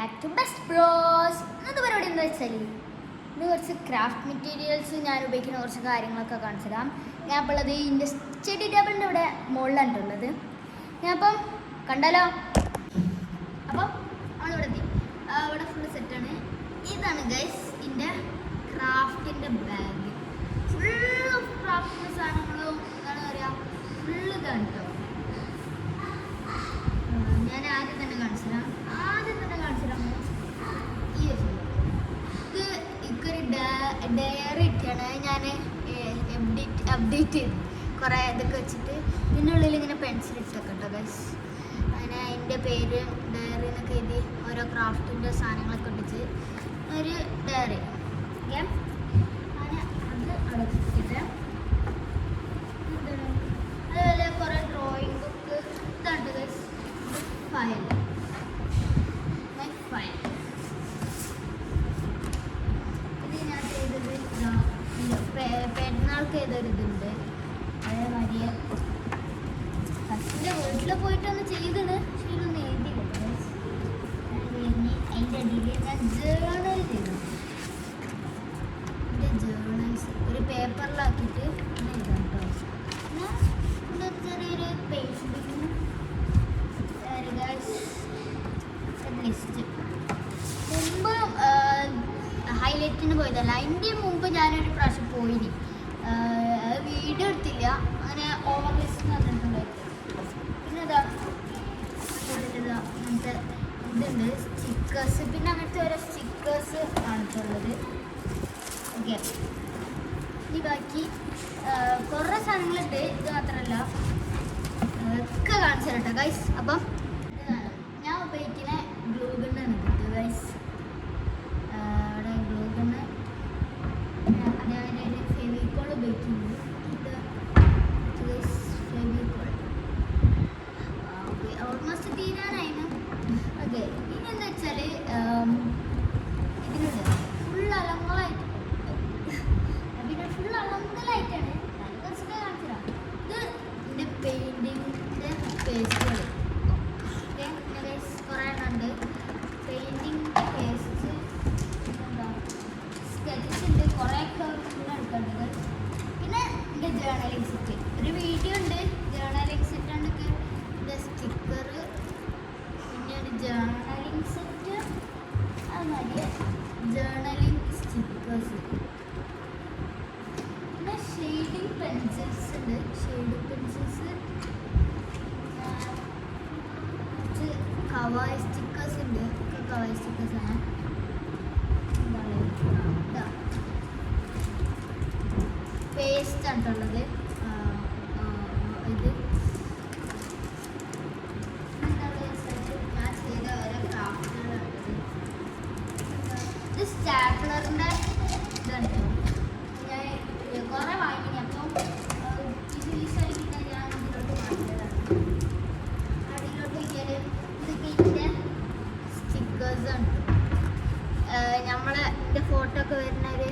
Back to best bros. ഇന്നത്തെ പരിപാടി എന്താ വെച്ചാൽ ഇന്ന് കുറച്ച് ക്രാഫ്റ്റ് മെറ്റീരിയൽസ് ഞാൻ ഉപയോഗിക്കുന്ന കുറച്ച് കാര്യങ്ങളൊക്കെ കാണിച്ചു തരാം. ഞാൻ ഇപ്പോൾ ഉള്ളത് ഇതിൻ്റെ സ്റ്റഡി ടേബിളിൻ്റെ ഇവിടെ മുകളിലാണ് ഉള്ളത്. ഞാൻ അപ്പം കണ്ടാലോ. അപ്പം നമ്മളിവിടെ എത്തി. ഇവിടെ ഫുള്ള് സെറ്റാണ്. ഇതാണ് ഗൈസ് എൻ്റെ ക്രാഫ്റ്റിൻ്റെ ബാഗ്. ഫുള്ള് ക്രാഫ്റ്റിൻ്റെ സാധനങ്ങളും എന്താണ് പറയുക, ഫുള്ള് ഇതാണ് കേട്ടോ. ഞാൻ ആദ്യം തന്നെ കാണിച്ചു തരാം. ഈ ഒരു ഇത് എനിക്കൊരു ഡയറി ഇട്ടാണ് ഞാൻ അപ്ഡേറ്റ് ചെയ്ത് കുറേ ഇതൊക്കെ വെച്ചിട്ട് ഇതിൻ്റെ ഉള്ളിൽ ഇങ്ങനെ പെൻസിൽ ഇട്ടൊക്കെ കേട്ടോ ഗൈസ്. അങ്ങനെ അതിൻ്റെ പേര് ഡയറി എന്നൊക്കെ എഴുതി ഓരോ ക്രാഫ്റ്റിൻ്റെ സാധനങ്ങളൊക്കെ ഒട്ടിച്ച് ഒരു ഡയറി. ഓക്കെ, അങ്ങനെ അത് അടച്ചിട്ട് അതുപോലെ കുറേ ഡ്രോയിങ് ബുക്ക് ഇതാണ് ഗൈസ്. ഫയൽ ഇത് ഞാൻ ചെയ്തത് പെരുന്നാൾക്ക് ചെയ്തൊരിതുണ്ട്. അതേമാതിരി ഫസ്റ്റിൻ്റെ വീട്ടിൽ പോയിട്ടൊന്ന് ചെയ്തത്, പക്ഷേ ഇതൊന്നും എഴുതിയില്ല. അതിൻ്റെ അടിയിൽ ഞാൻ ജേർണൽ ചെയ്തു. എൻ്റെ ജേർണൽസ് ഒരു പേപ്പറിലാക്കിയിട്ട് അങ്ങനെ എഴുതാം കേട്ടോ. പിന്നെ ചെറിയൊരു പെയിൻറ്റിങ് ലിസ്റ്റ്. മുമ്പ് ഹൈലൈറ്റിന് പോയതല്ല, അതിൻ്റെ മുമ്പ് ഞാനൊരു പ്രാവശ്യം പോയിനി. വീഡിയോ എടുത്തില്ല. അങ്ങനെ ഓവർ ലിസ്റ്റ് വന്നിട്ടുണ്ടായിരുന്നു. പിന്നെ ഇതാ അങ്ങനത്തെ ഇതുണ്ട്, സ്റ്റിക്കേഴ്സ്. പിന്നെ അങ്ങനത്തെ ഓരോ സ്റ്റിക്കേഴ്സ് ആണിട്ടുള്ളത്. ഓക്കെ, ഇനി ബാക്കി കുറേ സാധനങ്ങളുണ്ട്. ഇത് മാത്രമല്ല ഒക്കെ കാണിച്ചു തരട്ടെ ഗൈസ്. അപ്പം ഞാൻ ഉപയോഗിക്കുന്ന ഗ്ലൂ ഗണ്ണാണ് ഇത് ഗൈസ്. അവിടെ ഗ്ലൂ ഗണ്ണ്, അതേപോലെ ഒരു ഫെവിക്കോൾ ഉപയോഗിക്കുന്നുണ്ട്. ഇത് ഗൈസ് ഫെവിക്കോൾ. ഓക്കെ, ഓൾമോസ്റ്റ് തീരാനായിരുന്നു. ഓക്കെ, ഇനി എന്താ വെച്ചാൽ ഇതിനുണ്ട് ഫുൾ അലങ്കലായിട്ട്. പിന്നെ ഫുൾ അലങ്കലായിട്ടാണ് ഞാൻ കുറച്ചൊക്കെ കാണിച്ചു തരാം. ഇത് എൻ്റെ പെയിൻറ്റിങ്ങിൻ്റെ പേസ്റ്റുകൾ കുറേ എണ്ണുണ്ട്. പെയിൻറ്റിങ് പേസ്റ്റ്, എന്താ സ്കെച്ച് ഉണ്ട്, കുറേയൊക്കെ എടുക്കേണ്ടത്. പിന്നെ എൻ്റെ ജേർണലിങ് സെറ്റ്, ഒരു വീഡിയോ ഉണ്ട് ജേർണലിങ് സെറ്റ് ഉണ്ടൊക്കെ. എൻ്റെ സ്റ്റിക്കർ, പിന്നെ ഒരു ജേർണലിങ് സെറ്റ്, അതുമാതിരി ജേർണലിങ് സ്റ്റിക്കേഴ്സ്. പിന്നെ ഷെയ്ഡിങ് പെൻസിൽസ് ഉണ്ട്. ഷെയ്ഡിങ് പെൻസിൽസ്, കവായ് സ്റ്റിക്കേഴ്സ് ഉണ്ട്. കവായ് സ്റ്റിക്കേഴ്സാണ്. എന്താണ് പേസ്റ്റ് ആയിട്ടുള്ളത്. ഇത് ഞാൻ ചെയ്ത ഓരോ ക്രാഫ്റ്റുകളുണ്ട്. ഇത് സ്റ്റാപ്ലറിൻ്റെ ഇതാണ്. ഞാൻ കുറേ വാങ്ങിനി. അപ്പം ഇത് ഈ സൈഡിൽ ഞാൻ ഇതിലോട്ട് വാങ്ങിയതാണ്. അടിയിലോട്ട് വയ്ക്കാൽ സ്റ്റിക്കേഴ്സാണ്. നമ്മളെ എൻ്റെ ഫോട്ടോ ഒക്കെ വരുന്ന ഒരു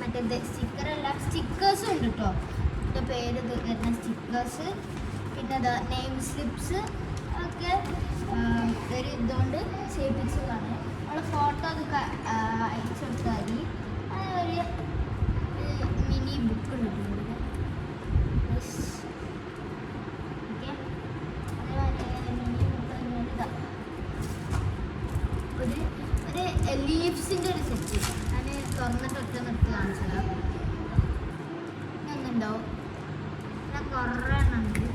മറ്റേ സ്റ്റിക്കറല്ല, സ്റ്റിക്കേഴ്സും ഉണ്ട് കേട്ടോ. എൻ്റെ പേര് വരുന്ന സ്റ്റിക്കേഴ്സ്. പിന്നെ അത് നെയിം സ്ലിപ്സ് ഒക്കെ ഒരു ഇതുകൊണ്ട് ചെയ്യിപ്പിച്ചതാണ്. നമ്മൾ ഫോട്ടോ ഒക്കെ അയച്ചു കൊടുത്താൽ മതി. ഒരു മിനി ബുക്ക് ഉണ്ട്. ഓക്കെ, അതേപോലെ മിനി ബുക്ക് ഒരു ലീവ്സിൻ്റെ ഒരു സെറ്റ് ഞാൻ തുറന്നിട്ട് ഒറ്റ നിർത്തി കാണിച്ചതാണ്. ഒന്നുണ്ടാവും. പിന്നെ കുറേ എണ്ണം ഉണ്ട്.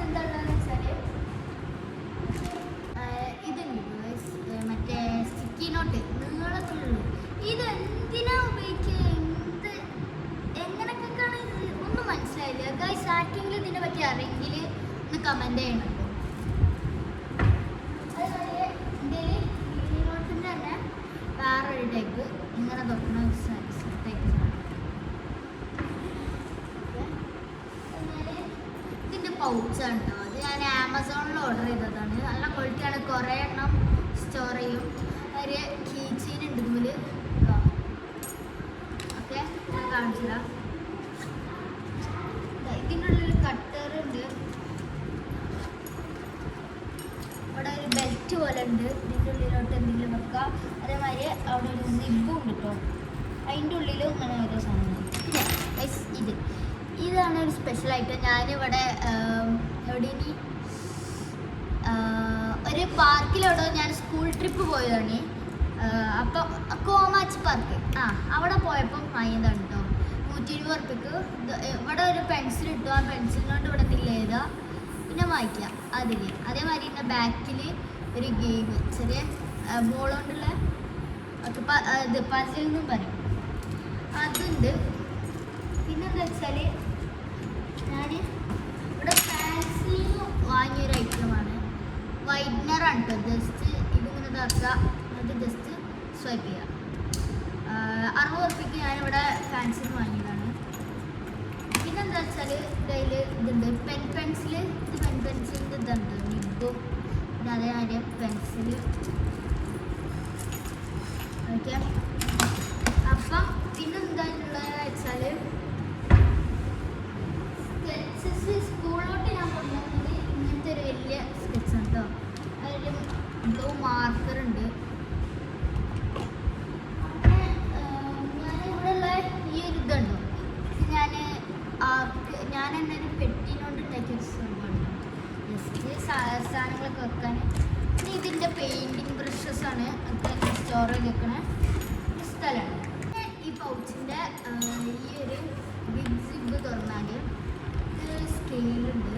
എന്താണെന്ന് വെച്ചാൽ ഇതുണ്ട് മറ്റേ സ്റ്റിക്കി നോട്ട് നീളത്തിലുള്ളൂ. ഇത് എന്തിനാ ഉപയോഗിക്കുക, എങ്ങനെയൊക്കെയാണ് ഒന്നും മനസ്സിലായില്ല ഗൈസ്. ആർക്കെങ്കിലും ഇതിനെ പറ്റി അറിയെങ്കിൽ ഒന്ന് കമൻറ്റ് ചെയ്യണം. അതുപോലെ ഇന്ത്യയിൽ സ്റ്റിക്കി നോട്ടിൻ്റെ തന്നെ വേറൊരു ടൈപ്പ് ഇങ്ങനെ തുറക്കുന്ന ടൈപ്പ് സാധനം. ഇതിൻ്റെ പൗച്ചാണ് കേട്ടോ. അത് ഞാൻ ആമസോണിൽ ഓർഡർ ചെയ്തതാണ്. നല്ല ക്വാളിറ്റിയാണ്. കുറേ എണ്ണം സ്റ്റോർ ചെയ്യും. ഒരു കീ ചെയിൻ ഉണ്ട് ഇതിൽ. ഓക്കെ, ഞാൻ കാണിച്ചു തരാം. ഉണ്ട്, ഇതിൻ്റെ ഉള്ളിലോട്ട് എന്തെങ്കിലും വെക്കാം. അതേമാതിരി അവിടെ ഒരു സിബും ഉണ്ട് കേട്ടോ, അതിൻ്റെ ഉള്ളിലും ഇങ്ങനെ ഓരോ സാധനങ്ങൾ. പിന്നെ ഇതാണ് ഒരു സ്പെഷ്യലായിട്ട് ഞാനിവിടെ എവിടെ ഇനി ഒരു പാർക്കിലവിടെ ഞാൻ സ്കൂൾ ട്രിപ്പ് പോയതാണ്. അപ്പം കോമാച്ചി പാർക്ക് അവിടെ പോയപ്പം വാങ്ങിയതാണ് കേട്ടോ. 120 ഉറുപ്പിക്ക് ഇവിടെ ഒരു പെൻസിൽ ഇട്ടു. ആ പെൻസിലിനോട്ട് ഇവിടെ എന്തെങ്കിലും എഴുതുക, പിന്നെ വായിക്കുക അതിൽ. അതേമാതിരി എൻ്റെ ബാക്കിൽ ഒരു ഗെയിം, ചെറിയ ബോൾ കൊണ്ടുള്ള ഇത് പസിൽ എന്നും പറയും, അതുണ്ട്. പിന്നെന്താ വെച്ചാൽ ഞാൻ ഇവിടെ ഫാൻസിന്ന് വാങ്ങിയൊരു ഐറ്റമാണ്, വൈറ്റ്നറാണ് കേട്ടോ. ജസ്റ്റ് ഇതിങ്ങനെ ഇതാക്കുക, എന്നിട്ട് ജസ്റ്റ് സ്വൈപ്പ് ചെയ്യുക. 60 ഉറുപ്പിക്ക് ഞാനിവിടെ ഫാൻസിന്ന് വാങ്ങിയതാണ്. പിന്നെന്താ വെച്ചാൽ ഇതിൽ ഇതുണ്ട് പെൻസിൽ. ഇത് പെൻസിലിൻ്റെ ഇതുണ്ട്, നിബും. പിന്നെ അതേമാതിരി പെൻസിൽ. ഓക്കെ, അപ്പം പിന്നെന്തായിട്ടുള്ളത് വെച്ചാൽ സ്കെച്ചസ്. സ്കൂളിലോട്ട് ഞാൻ കൊണ്ടുവന്നത് ഇങ്ങനത്തെ ഒരു വലിയ സ്കെച്ചാണ് കേട്ടോ. അതിൽ ബ്ലൂ മാർക്കർ ഉണ്ട്. ഞാനിവിടെയുള്ള ഈ ഒരു ഇതുണ്ടോ, ഞാൻ തന്നെ ഒരു പെട്ടിനോണ്ട് ഉണ്ടാക്കിയ ഒരു സംഭവമാണ്, ജസ്റ്റ് സാധനങ്ങളൊക്കെ വെക്കാൻ. പിന്നെ ഇതിൻ്റെ പെയിൻറ്റിങ് ബ്രഷസ് ആണ്, ഒക്കെ സ്റ്റോർ ചെയ്ത് വെക്കണ സ്ഥലമാണ്. പിന്നെ ഈ പൗച്ചിൻ്റെ ഈ ഒരു ബിഗ് സിബ് തുറന്നാൽ ഒരു സ്കെയിലുണ്ട്,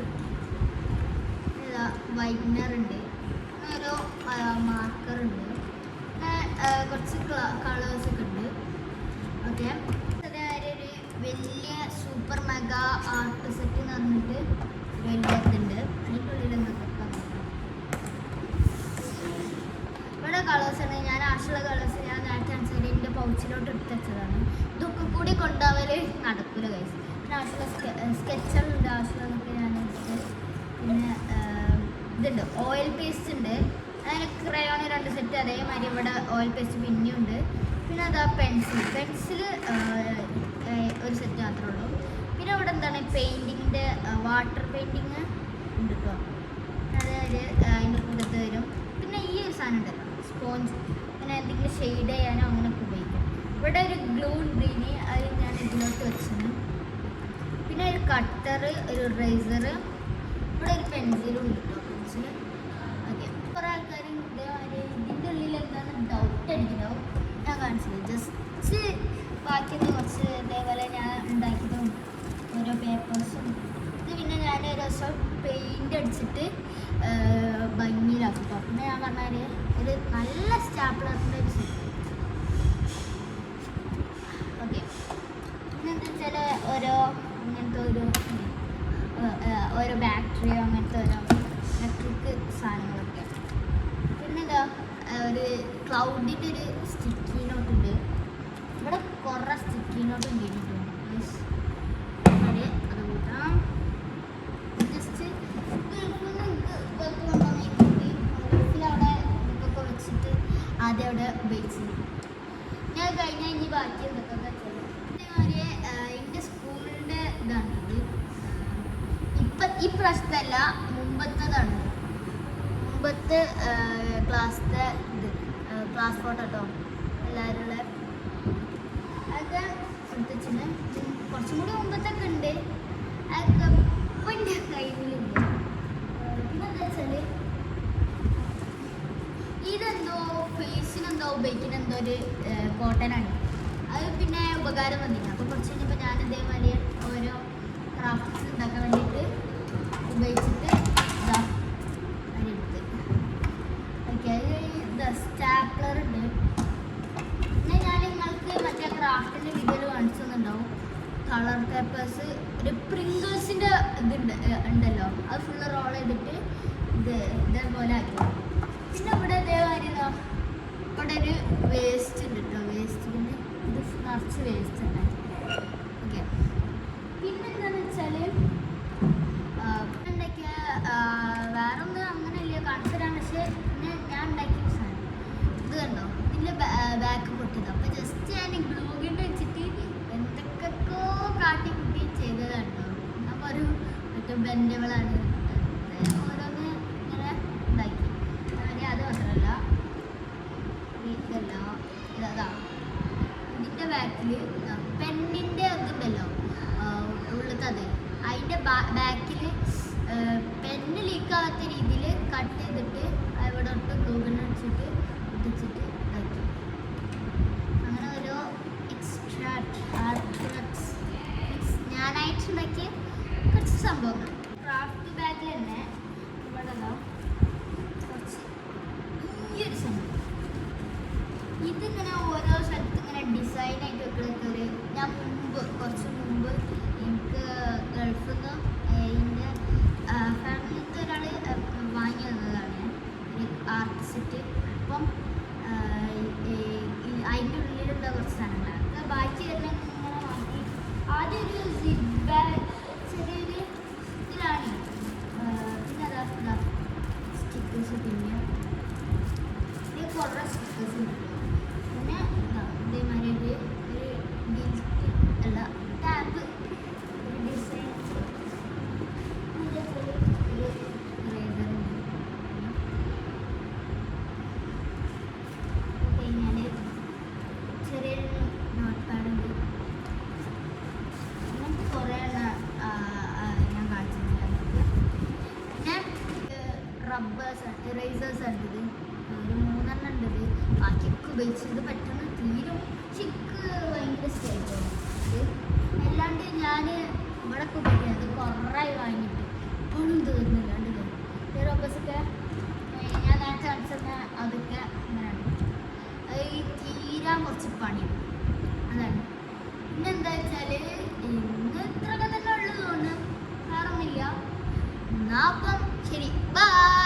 വൈറ്റ്നർ ഉണ്ട്, ഓരോ മാർക്കറുണ്ട്, പിന്നെ കുറച്ച് കളേഴ്സൊക്കെ ഉണ്ട്. ഓക്കെ, അതേമാതിരി ഒരു വലിയ സൂപ്പർ മെഗാ ആർട്ട് സെറ്റ് എന്ന് പറഞ്ഞിട്ട് വലിയ ഇതുണ്ട്. അതിൻ്റെ ഉള്ളിൽ എന്തൊക്കെ ഇവിടെ കളേഴ്സാണ്. ഞാൻ ആവശ്യമുള്ള കളേഴ്സ് ഞാൻ നേരത്തെ അനുസരിച്ച് എൻ്റെ പൗച്ചിലോട്ട് എടുത്ത് വെച്ചതാണ്. ഇതൊക്കെ കൂടി കൊണ്ടുപോവൽ നടക്കില്ല ഗൈസ്. പിന്നെ ആവശ്യമുള്ള സ്കെച്ചുകളുണ്ട്, ആവശ്യമുള്ളതൊക്കെ ഞാൻ എടുത്ത്. പിന്നെ ഇതുണ്ട് ഓയിൽ പേസ്റ്റ് ഉണ്ട്, അതിന് ക്രയോണ് 2 സെറ്റ്. അതേമാതിരി ഇവിടെ ഓയിൽ പേസ്റ്റ് പിന്നെയും ഉണ്ട്. പിന്നെ അതാ പെൻസിൽ ഒരു സെറ്റ് മാത്രമേ ഉള്ളൂ. പിന്നെ ഇവിടെ എന്താണ് പെയിൻറ്റിങ്ങിൻ്റെ വാട്ടർ പെയിൻറ്റിങ് ഉണ്ട് കേട്ടോ, അതായത് അതിൻ്റെ കൂട്ടത്ത് വരും. പിന്നെ ഈ ഒരു സാധനം ഉണ്ടല്ലോ സ്പോഞ്ച്, അങ്ങനെ എന്തെങ്കിലും ഷെയ്ഡ് ചെയ്യാനോ അങ്ങനെയൊക്കെ ഉപയോഗിക്കാം. ഇവിടെ ഒരു ഗ്ലൂ ഗ്രീനി, അത് ഞാൻ ഇതിലോട്ട് വെച്ചത്. പിന്നെ ഒരു കട്ടർ, ഒരു റേസർ, ഇവിടെ ഒരു പെൻസിലും ഉണ്ട് കേട്ടോ, പെൻസിൽ. ഓക്കെ, കുറേ ആൾക്കാർ ഇതേമാതിരി ഇതിൻ്റെ ഉള്ളിൽ എന്താണ് ഡൗട്ട് അടിക്കുന്നുണ്ടാവും. ഞാൻ കാണിച്ചത് ജസ്റ്റ് ബാക്കിയുള്ള കുറച്ച് ഇതേപോലെ ഞാൻ ഉണ്ടാക്കിയതും ഓരോ പേപ്പേഴ്സും. ഇത് പിന്നെ ഞാൻ ഒരു ദിവസം പെയിൻ്റ് അടിച്ചിട്ട് ഭംഗിയിലാക്കും കേട്ടോ. പിന്നെ ഞാൻ പറഞ്ഞാൽ ഒരു നല്ല സ്റ്റാപ്ലറിൻ്റെ ഒരു സെറ്റ്. ഓക്കെ, പിന്നെ എന്താ വെച്ചാൽ അങ്ങനത്തെ ഓരോ ബാറ്ററിയോ അങ്ങനത്തെ ഓരോ ഇലക്ട്രിക് സാധനങ്ങളൊക്കെ. പിന്നെ ഇതാ ഒരു ക്ലൗഡിൻ്റെ ഒരു സ്റ്റിക്കി നോട്ടുണ്ട്. ഇവിടെ കുറേ സ്റ്റിക്കി നോട്ട് ഉണ്ട്. അത് കൂട്ടാം. ജസ്റ്റ് അവിടെ ഇതൊക്കെ വെച്ചിട്ട് ആദ്യം അവിടെ ഉപയോഗിച്ചു. ഞാൻ കഴിഞ്ഞാൽ ഇനി ബാക്കി എന്തൊക്കെ വെച്ചത് അതേമാതിരി എൻ്റെ സ്കൂളിൻ്റെ ഇതാണിത്. ഈ പ്രാവശ്യത്തല്ല, മുമ്പത്തതാണ്. മുമ്പത്തെ ക്ലാസ്സിലെ ക്ലാസ് ഫോട്ടോ കേട്ടോ, എല്ലാവരും ഉള്ള അതൊക്കെ ശ്രദ്ധിച്ചിന്. കുറച്ചും കൂടി മുമ്പത്തൊക്കെ ഉണ്ട്, അതൊക്കെ ഇപ്പം എൻ്റെ കയ്യിലുണ്ട്. പിന്നെ എന്താ വെച്ചാൽ ഇതെന്തോ ഫേസിനെന്തോ ഉപയോഗിക്കുന്ന എന്തോ ഒരു കോട്ടനാണ്. അത് പിന്നെ ഉപകാരം വന്നില്ല. അപ്പോൾ കുറച്ച് കഴിഞ്ഞപ്പോൾ ഞാൻ ഇതേമാതിരി ഓരോ ക്രാഫ്റ്റ്സ് ഉണ്ടാക്കാൻ വേണ്ടിയിട്ട് ഉപയോഗിച്ചിട്ട് ഇതാ അതിനെടുത്ത്. ഓക്കെ, അത് സ്റ്റാപ്ലർ ഉണ്ട്. പിന്നെ ഞാൻ നിങ്ങൾക്ക് മറ്റേ ക്രാഫ്റ്റിൻ്റെ വീഡിയോയിൽ കാണിച്ചു തന്നിട്ടുണ്ടാവും. കളർ പേപ്പേഴ്സ്, ഒരു പ്രിങ്കിൾസിൻ്റെ ഉണ്ടല്ലോ, അത് ഫുള്ള് റോൾ ചെയ്തിട്ട് ഇതേപോലെ ആക്കി. പിന്നെ ഇവിടെ ഇതേമാതിരി ഇവിടെ ഒരു വേസ്റ്റ് ഉണ്ട് കേട്ടോ, വേസ്റ്റിന് ഇത് നിറച്ച് വേസ്റ്റ് ഉണ്ട്. ഓക്കെ, പിന്നെ എന്താണെന്ന് വെച്ചാൽ ഉണ്ടാക്കിയ വേറെ ഒന്നും അങ്ങനെ ഇല്ല കാണിച്ചു തരാം. പക്ഷേ പിന്നെ ഞാൻ ഉണ്ടാക്കിയ സാധനം ഇത് കണ്ടോ, ഇതിൻ്റെ ബാക്ക് പൊട്ടിയത്. അപ്പോൾ ജസ്റ്റ് ഞാൻ ഗ്ലൂഗിൻ്റെ വെച്ചിട്ട് എന്തൊക്കെയൊക്കെയോ കാട്ടിക്കുട്ടി ചെയ്തതാണ് കേട്ടോ. അപ്പോൾ ഒരു മറ്റേ ബെൻഡബിളാണ്, ഓരോന്ന് ഇങ്ങനെ ഉണ്ടാക്കി. അത് മാത്രമല്ല ബാക്കിൽ പെണ്ണിൻ്റെ ഇതുണ്ടല്ലോ ഉള്ളത് അത് അതിൻ്റെ ബാക്കിൽ പെണ്ണ് ലീക്കാവാത്ത രീതിയിൽ കട്ട് ചെയ്തിട്ട് ഇവിടെ തൊട്ട് ഗൂഗിൾ അടിച്ചിട്ട് ഒട്ടിച്ചിട്ട് ഇതാക്കി. അങ്ങനെ ഓരോ എക്സ്ട്രാ ആർട്ട് ഞാനായിട്ടുണ്ടാക്കിയ കുറച്ച് സംഭവങ്ങൾ. ക്രാഫ്റ്റ് ബാഗിൽ തന്നെ ഇവിടെ കുറച്ച് ഈ ഒരു സംഭവം ഇതിങ്ങനെ ഓരോ സ്ഥലത്ത് ഇങ്ങനെ ഡിസൈനായിട്ട് വെക്കുന്നൊക്കെ ഞാൻ കുറച്ച് മുമ്പ് എനിക്ക് ഗൾഫിൽ നിന്ന് എൻ്റെ ഫാമിലിത്തെ ഒരാൾ വാങ്ങി തന്നതാണ് ഒരു ആർട്ടിസ്റ്റ്. അപ്പം അതിൻ്റെ ഉള്ളിലുള്ള കുറച്ച് സാധനങ്ങളാണ് ബാക്കി തന്നെ ഇങ്ങനെ വാങ്ങി. ആദ്യം ഒരു സിപ്പ് ബാഗ് ചെറിയൊരു ഇതിലാണ്. പിന്നെ അതാ സ്റ്റിക്കേഴ്സ്, പിന്നെ കുറേ സ്റ്റിക്കേഴ്സ് ഉണ്ട്. പിന്നെ ഇതേമാതിരി ഒരു ഗിഫ്റ്റ് അല്ല ടാബ്, ഒരു ഡിസൈൻ, അതേപോലെ ഒരു റേസറുണ്ട്. കഴിഞ്ഞാൽ ചെറിയൊരു നോട്ട് പാഡുണ്ട്. അങ്ങനത്തെ കുറേ ഞാൻ കാണിച്ചിട്ടുണ്ട്. പിന്നെ റബ്ബേഴ്സ്, ഇറേസേഴ്സ് ഉണ്ട്. ഒരു 3 ഉണ്ടത്. ബാക്കിയൊക്കെ ഉപയോഗിച്ചത് പെട്ടെന്ന് തീരും. ചിക്ക് ഭയങ്കര സ്റ്റേജോ അല്ലാണ്ട് ഞാൻ ഇവിടെ ഉപയോഗിക്കുന്നത് കുറേ വാങ്ങിയിട്ട് ഇപ്പോഴും തീർന്നില്ലാണ്ട് ഈ റബ്ബേഴ്സൊക്കെ ഞാൻ നേരത്തെ കാണിച്ചത് അതൊക്കെ അങ്ങനെയാണ്. അത് ഈ തീരാൻ കുറച്ച് പണിയാണ്. അതാണ്. പിന്നെന്താ വെച്ചാൽ ഇന്ന് ഇത്രയൊക്കെ തന്നെ ഉള്ളത് തോന്നുന്നു, വേറൊന്നുമില്ല. എന്നാ അപ്പം ശരി, ബൈ.